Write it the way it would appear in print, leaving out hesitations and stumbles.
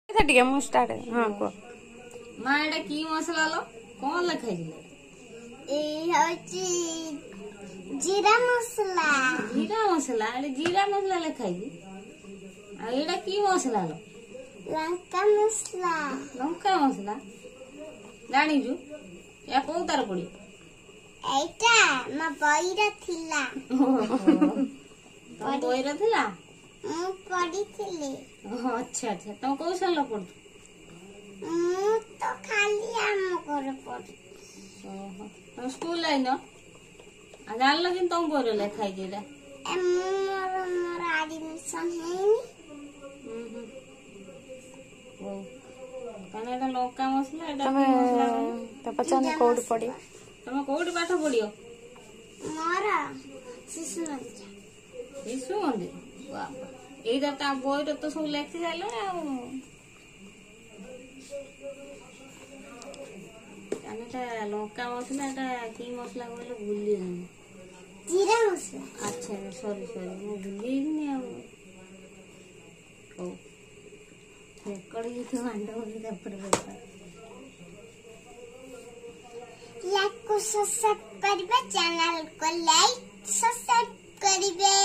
ଟିକେ ମୁଁ ଷ୍ଟାର୍ଟ ହଁ କୁହ ମା ଏଟା କି ମସଲା लो କଣ ଲେଖା ହେଇଛି? এই হচ্ছে জিরা মশলা जीरा मसला एटा जीरा मसला ଲେଖା ହେଇଛି ଆଉ ଏଟା କି ମସଲା लो লঙ্কা মশলা ଲଙ୍କା ମସଲା ଜାଣିଛୁ ୟା କୋଉ ତାର ପଡିବ? এইটা ମୋ ବହିରେ ଥିଲା ତମ ବହିରେ ଥିଲା? ମୁଁ ପଢିଥିଲି। ଆଚ୍ଛା ଆଚ୍ଛା ତମ କୋଉ ସାଲ ପଢୁଛୁ? ମୁଁ ତ ଖାଲି ଆମ ଘରେ ପଢି ତମ ସ୍କୁଲ ଯାଇନ ଆଉ ଜାଣିଲ କିନ୍ତୁ ତମ ବହିରେ ଲେଖା ହେଇଛି ଏଟା ମୋର ଆଡମିସନ ହେଇନି। ହଉ ତାହେଲେ ଏଟା ଲଙ୍କା ମସଲା ଏଟା ତମେ କି ମସଲା କହିଲ? ତ ପଚାରିନି କୋଉଠି ପଡିବ ତମେ କୋଉଠି ପାଠ ପଢିବ? ମୋର ଶିଶୁ ମନ୍ଦିର ଶିଶୁ ମନ୍ଦିର ଏଇଟା ତା ବହିରେ ତ ସବୁ ଲେଖି ସାରିଲଣି ଆଉ ତାହେଲେ ଏଟା ଲଙ୍କା ମସଲା ଏଟା କି ମସଲା କହିଲ ଭୁଲିଗଲି। ଜିରା ମସଲା। ଆଚ୍ଛା ସରି ମୁଁ ଭୁଲିଯାଇନି ଆଉ ହଉ ରେକର୍ଡ ହେଇଥିବ ମାଣ୍ଡ ବୋଲି ତାପରେ लाइक को सब्सक्राइब करिबे चैनल को लाइक सब्सक्राइब करिबे।